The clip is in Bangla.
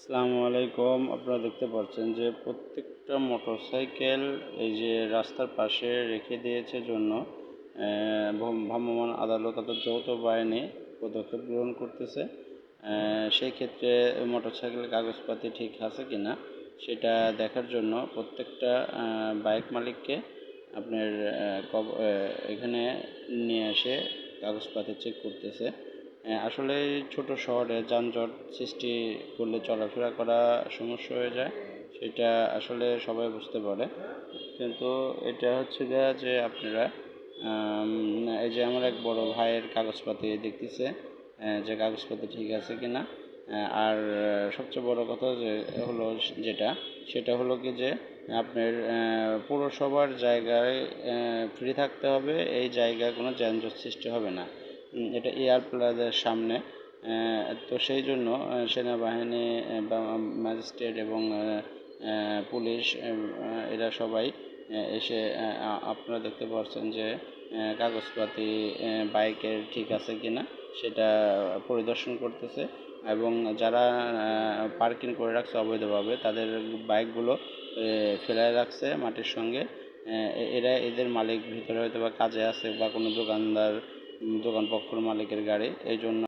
আসসালামু আলাইকুম। আপনারা দেখতে পাচ্ছেন যে প্রত্যেকটা মোটরসাইকেল এই যে রাস্তার পাশে রেখে দিয়েছে জন্য ভ্রাম্যমাণ আদালত অর্থাৎ যৌথ বাহিনী পদক্ষেপ গ্রহণ করতেছে। সেই ক্ষেত্রে মোটরসাইকেলের কাগজপাতি ঠিক আছে কি না সেটা দেখার জন্য প্রত্যেকটা বাইক মালিককে আপনার এখানে নিয়ে এসে কাগজপাতি চেক করতেছে। আসলে ছোট শহরে যানজট সৃষ্টি করলে চলাফেরা করা সমস্যা হয়ে যায়, সেটা আসলে সবাই বুঝতে পারে। কিন্তু এটা হচ্ছে গিয়ে যে আপনারা এই যে আমার এক বড় ভাইয়ের কাগজপাতি দেখতেছে যে কাগজপাতি ঠিক আছে কি না। আর সবচেয়ে বড় কথা যে হলো সেটা হলো কি যে আপনার পৌরসভার জায়গায় ফ্রি থাকতে হবে, এই জায়গায় কোনো যানজট সৃষ্টি হবে না। এটা এয়ার প্লাজার সামনে। তো সেই জন্য সেনাবাহিনী বা ম্যাজিস্ট্রেট এবং পুলিশ এরা সবাই এসে আপনারা দেখতে পাচ্ছেন যে কাগজপাতি বাইকের ঠিক আছে কি না সেটা পরিদর্শন করতেছে। এবং যারা পার্কিং করে রাখছে অবৈধভাবে তাদের বাইকগুলো ফেলায় রাখছে মাটির সঙ্গে। এদের মালিক ভিতরে হয়তো বা কাজে আছে বা কোনো দোকানপক্ষর মালিকের গাড়ি, এই জন্য